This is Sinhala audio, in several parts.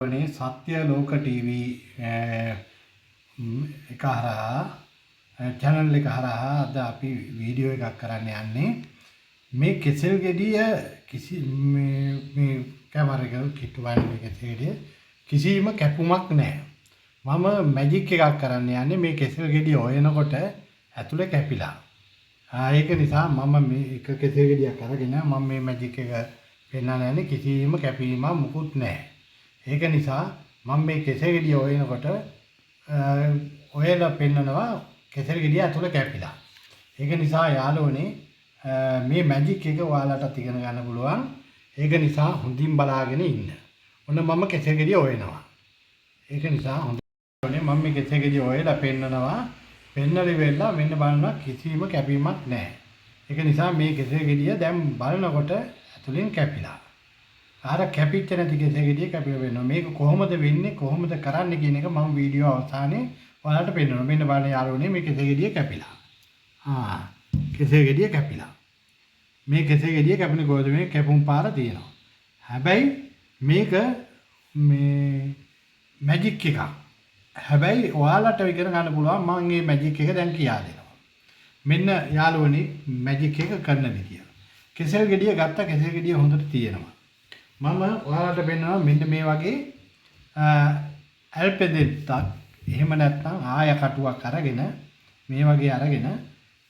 සත්‍ය ලෝක ටීවී එක හරහා channel එක හරහා අද අපි වීඩියෝ එකක් කරන්න යන්නේ මේ කෙසෙල් ගෙඩිය කිසි මේ කැමරා එක කිට්ටුවන්නේ කෙසෙල් ගෙඩිය කිසිම කැපුමක් නැහැ. මම මැජික් එකක් කරන්න යන්නේ මේ කෙසෙල් ගෙඩිය හොයනකොට ඇතුලේ කැපිලා. ඒක නිසා මම මේ එක කෙසෙල් ගෙඩියක් අරගෙන මම මේ මැජික් එක පෙන්නන්න යන්නේ කිසිම කැපීමක් මුකුත් නැහැ. ඒක නිසා මම මේ කෙසෙල් ගෙඩිය හොයනකොට ඔයලා පෙන්නනවා කෙසෙල් ගෙඩිය ඇතුලේ කැපිලා. ඒක නිසා යාළුවනේ මේ මැජික් එක ඔයාලටත් ඉගෙන ගන්න පුළුවන්. ඒක නිසා හොඳින් බලාගෙන ඉන්න. ඔන්න මම කෙසෙල් ගෙඩිය හොයනවා. ඒක නිසා හොඳින් මම මේ කෙසෙල් ගෙඩිය හොයලා පෙන්නනවා. පෙන්නලි වෙලා මෙන්න බලනවා කිසිම කැපීමක් නැහැ. ඒක නිසා මේ කෙසෙල් ගෙඩිය දැන් බලනකොට ඇතුලෙන් කැපිලා. අර කැපිච්ච නැති කෙසෙල් ගෙඩිය කැපිලා වෙනවා. මේක කොහොමද වෙන්නේ කොහොමද කරන්නේ කියන එක මම වීඩියෝ අවසානයේ ඔයාලට පෙන්නනවා. මෙන්න බලන්න යාළුවනේ මේ කෙසෙල් ගෙඩිය කැපිලා. කෙසෙල් ගෙඩිය කැපිලා. මේ කෙසෙල් ගෙඩිය කැපෙන කොහොමද මේ කැපුම් පාර තියෙනවා. හැබැයි මේක මේ මැජික් එකක්. හැබැයි ඔයාලට ඉගෙන ගන්න පුළුවන් මම මේ මැජික් එක දැන් කියා දෙනවා. මෙන්න යාළුවනේ මැජික් එක කරන විදිය. කෙසෙල් ගෙඩිය ගත්ත කෙසෙල් ගෙඩිය හොඳට තියෙනවා. මම ඔයාලට පෙන්නනවා මෙන්න මේ වගේ ඇල්පෙදෙත්තක් එහෙම නැත්නම් ආය කටුවක් අරගෙන මේ වගේ අරගෙන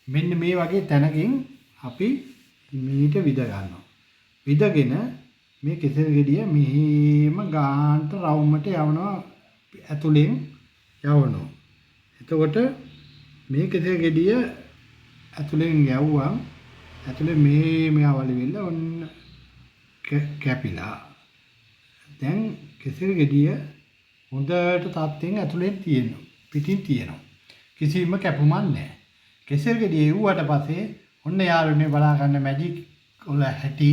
මෙන්න මේ වගේ තැනකින් අපි මීට විද ගන්නවා. විදගෙන මේ කෙසෙල් ගෙඩිය මෙහෙම ගාන්ට රවුමට යවනවා ඇතුලෙන් යවනවා. එතකොට මේ කෙසෙල් ගෙඩිය ඇතුලෙන් යවුවා ඇතුලේ මේ අවලි වෙන්න ඔන්න කැපිලා. දැන් කෙසෙල් ගෙඩිය හොඳට තත්ත්වෙන් ඇතුලෙන් තියෙනවා. පිටින් තියෙනවා. කිසිම කැපුමක් නැහැ. කෙසෙල් ගෙඩිය එව්වට පස්සේ ඔන්න යාළුවනේ බලා ගන්න මැජික් වල හැටි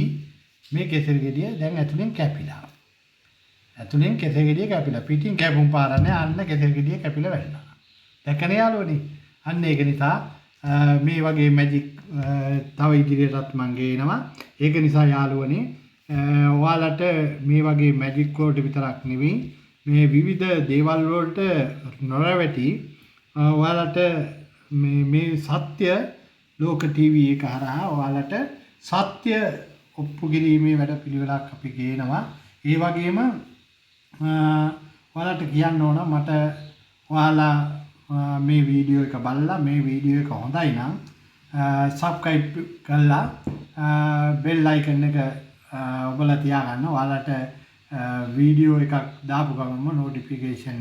මේ කෙසෙල් ගෙඩිය දැන් ඇතුලෙන් කැපිලා. ඇතුලෙන් කෙසෙල් ගෙඩිය කැපිලා. පිටින් කැපුම් පාරන්නේ අන්න කෙසෙල් ගෙඩිය කැපිලා වැටෙනවා. දැක්කනේ යාළුවනේ. අන්න ඒක නිසා මේ වගේ මැජික් තව ඉදිරියටත් මම ගේනවා. ඒක නිසා යාළුවනේ ඔයාලට මේ වගේ මැජික් වලට විතරක් නෙවෙයි මේ විවිධ දේවල් වලට නොරවටි ඔයාලට මේ සත්‍ය ලෝක ටීවී එක හරහා ඔයාලට සත්‍ය ඔප්පු කිරීමේ වැඩපිළිවෙලක් අපි ගේනවා. ඒ වගේම ඔයාලට කියන්න ඕන මට ඔයාලා මේ වීඩියෝ එක බලලා මේ වීඩියෝ එක හොඳයි නම් සබ්ස්ක්‍රයිබ් කරලා බෙල් අයිකන් එක ඔබලා තියාගන්න. ඔයාලට වීඩියෝ එකක් දාපු ගමන්ම නොටිෆිකේෂන්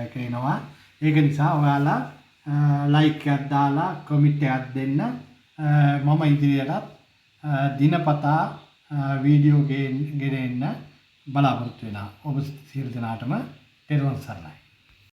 එක එනවා. ඒක නිසා ඔයාලා ලයික් එකක් දාලා කමෙන්ට් එකක් දෙන්න. මම ඉදිරියටත් දිනපතා වීඩියෝ ගෙන එන්න බලාපොරොත්තු වෙනවා. ඔබ සියලු දෙනාටම තෙරුවන් සරණයි.